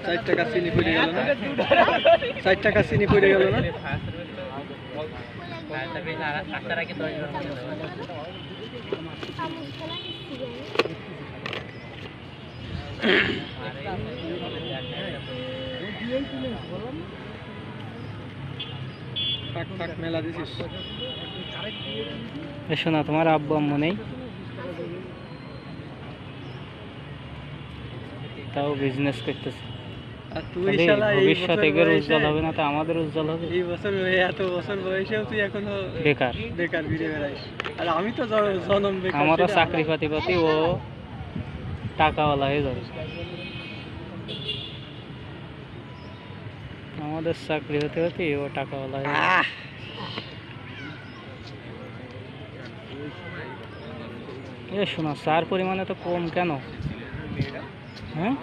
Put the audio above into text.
4 টাকা চিনি পড়ে গেল না? 4 টাকা চিনি পড়ে গেল না? থাক মেলা দিছিস। এসো না, তোমার আব্বু আম্মু নেই, তাও বিজনেস করতেছে। আর তুই শালা এই ভবিষ্যতে এর উজ্জ্বল হবে না তো আমাদের উজ্জ্বল হবে। এই বছর এত বছর বয়সেও তুই এখনো বেকার বেকার ঘুরে বেড়াইস। আর আমি তো জনম বেকার। আমারও চাকরি পাতি ও টাকাওয়ালা হয়ে যাবে। আমাদের চাকরি হতে হতে ও টাকাওয়ালা হয়ে যাবে। এ শোনা, চার পরিমাণে তো কম কেন? হ্যাঁ